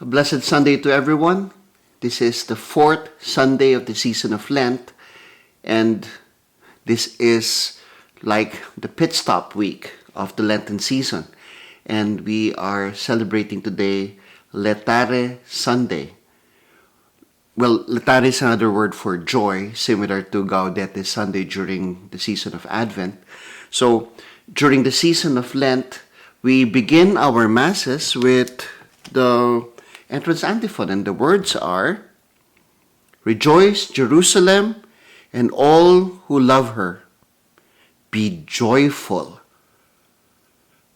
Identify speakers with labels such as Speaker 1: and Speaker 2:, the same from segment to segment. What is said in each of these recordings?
Speaker 1: A blessed Sunday to everyone. This is the fourth Sunday of the season of Lent, and this is like the pit stop week of the Lenten season. And we are celebrating today Letare Sunday. Well, Letare is another word for joy, similar to Gaudete Sunday during the season of Advent. So, during the season of Lent, we begin our masses with the entrance antiphon, and the words are, "Rejoice, Jerusalem, and all who love her. Be joyful.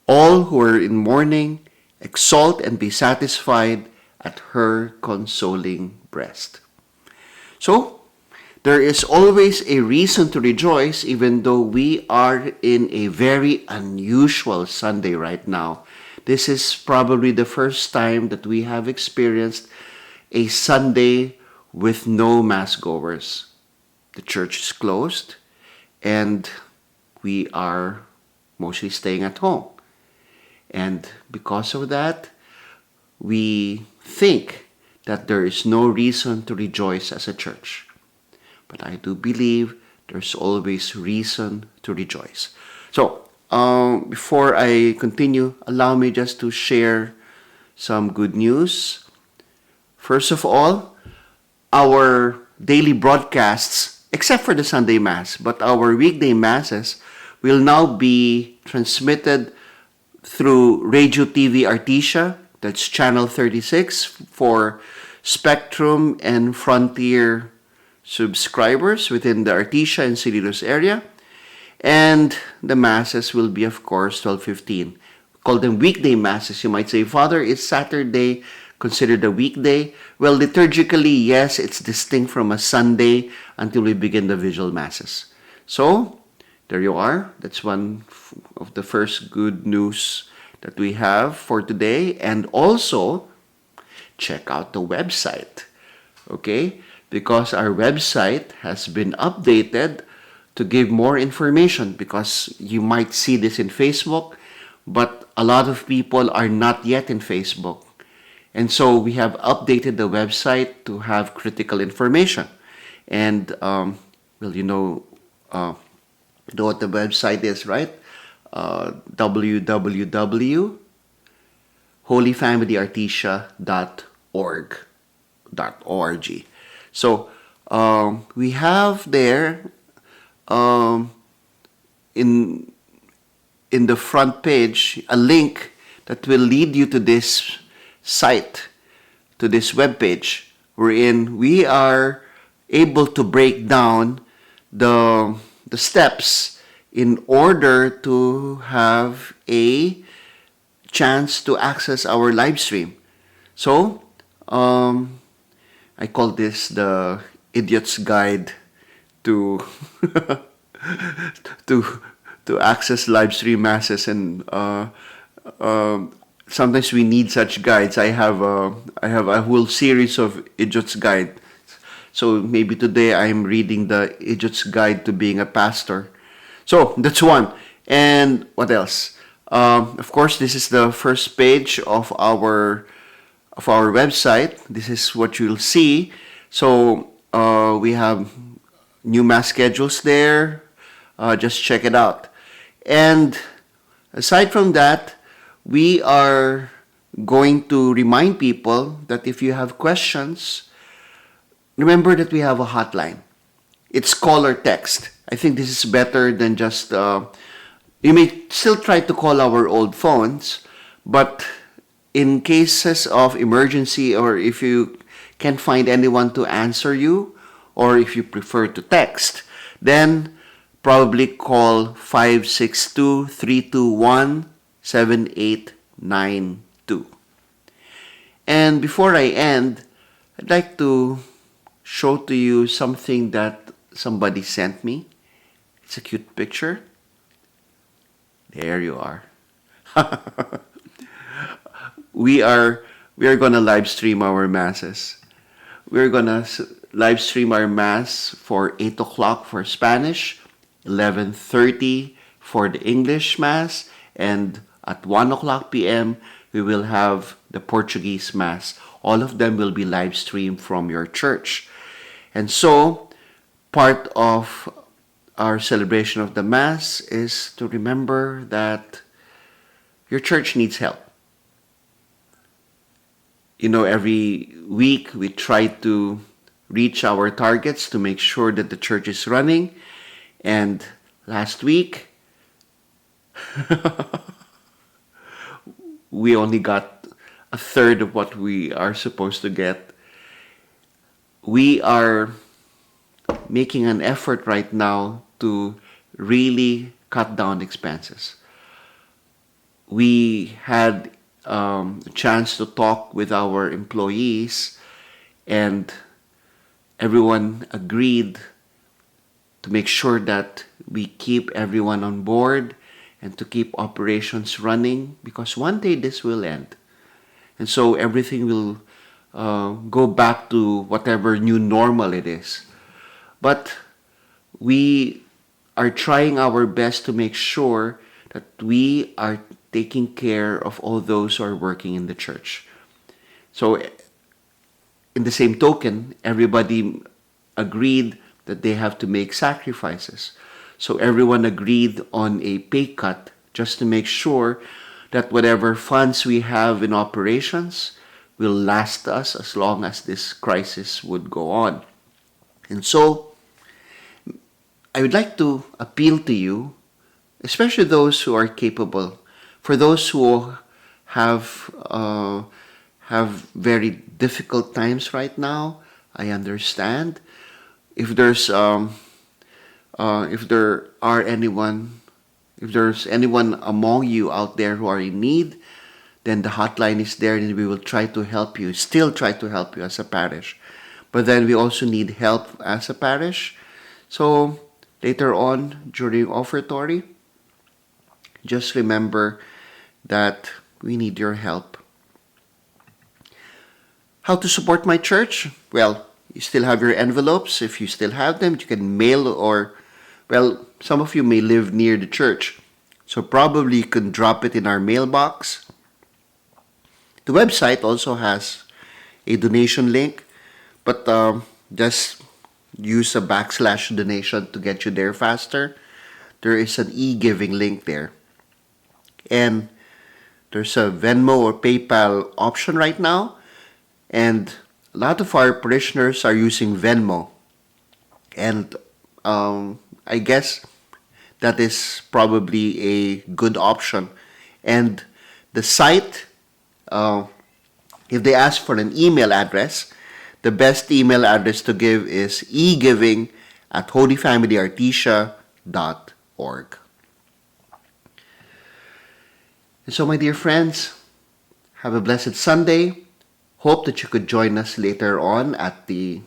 Speaker 1: All who are in mourning, exult and be satisfied at her consoling breast." So, there is always a reason to rejoice, even though we are in a very unusual Sunday right now. This is probably the first time that we have experienced a Sunday with no mass goers. The church is closed, and we are mostly staying at home. And because of that, we think that there is no reason to rejoice as a church. But I do believe there's always reason to rejoice. So, before I continue, allow me just to share some good news. First of all, our daily broadcasts, except for the Sunday Mass, but our weekday Masses will now be transmitted through Radio TV Artesia. That's channel 36 for Spectrum and Frontier subscribers within the Artesia and Sililos area. And the Masses will be, of course, 12:15. Call them weekday Masses. You might say, "Father, is Saturday considered a weekday?" Well, liturgically, yes, it's distinct from a Sunday until we begin the visual Masses. So, there you are. That's one of the first good news that we have for today. And also, check out the website, okay? Because our website has been updated to give more information, because you might see this in Facebook, but a lot of people are not yet in Facebook. And so we have updated the website to have critical information. And, know what the website is, right? www.holyfamilyartesia.org. So we have there in the front page a link that will lead you to this site, to this web page, wherein we are able to break down the steps in order to have a chance to access our live stream. So, I call this the Idiot's Guide to to access live stream Masses, and sometimes we need such guides. I have a whole series of Idiot's Guide. So maybe today I'm reading the Idiot's Guide to Being a Pastor. So that's one. And what else? Of course, this is the first page of our website. This is what you'll see. So we have new Mass schedules there. Just check it out. And aside from that, we are going to remind people that if you have questions, remember that we have a hotline. It's call or text. I think this is better than just, you may still try to call our old phones, but in cases of emergency, or if you can't find anyone to answer you, or if you prefer to text, then probably call 562-321-7892. And before I end, I'd like to show to you something that somebody sent me. It's a cute picture. There you are. We are going to live stream our Masses. We're going to live stream our Mass for 8 o'clock for Spanish, 11:30 for the English Mass, and at 1 o'clock p.m. we will have the Portuguese Mass, all of them will be live streamed from your church. And so, part of our celebration of the Mass is to remember that your church needs help. You know, every week we try to reach our targets to make sure that the church is running. And last week, we only got a third of what we are supposed to get. We are making an effort right now to really cut down expenses. We had a chance to talk with our employees, and everyone agreed to make sure that we keep everyone on board and to keep operations running, because one day this will end. And so everything will go back to whatever new normal it is. But we are trying our best to make sure that we are taking care of all those who are working in the church. So, in the same token, everybody agreed that they have to make sacrifices. So, everyone agreed on a pay cut just to make sure that whatever funds we have in operations will last us as long as this crisis would go on. And so, I would like to appeal to you, especially those who are capable, for those who have very difficult times right now. I understand. If there's if there are anyone, if there's anyone among you out there who are in need, then the hotline is there, and we will try to help you. Still try to help you as a parish, but then we also need help as a parish. So later on during offertory, just remember that we need your help. How to support my church? Well, you still have your envelopes. If you still have them, you can mail, or, well, some of you may live near the church, so probably you can drop it in our mailbox. The website also has a donation link, but just use a /donation to get you there faster. There is an e-giving link there. And there's a Venmo or PayPal option right now. And a lot of our parishioners are using Venmo. And I guess that is probably a good option. And the site, if they ask for an email address, the best email address to give is egiving@holyfamilyartesia.org. And so, my dear friends, have a blessed Sunday. Hope that you could join us later on at the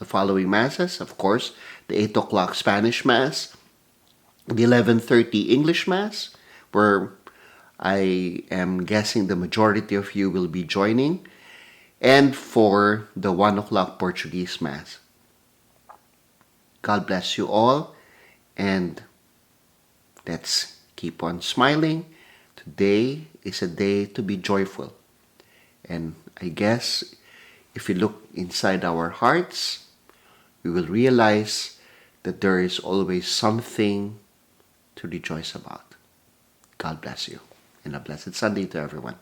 Speaker 1: following Masses. Of course, the 8 o'clock Spanish Mass, the 11:30 English Mass, where I am guessing the majority of you will be joining, and for the 1 o'clock Portuguese Mass. God bless you all, and let's keep on smiling. Today is a day to be joyful. And I guess if we look inside our hearts, we will realize that there is always something to rejoice about. God bless you, and a blessed Sunday to everyone.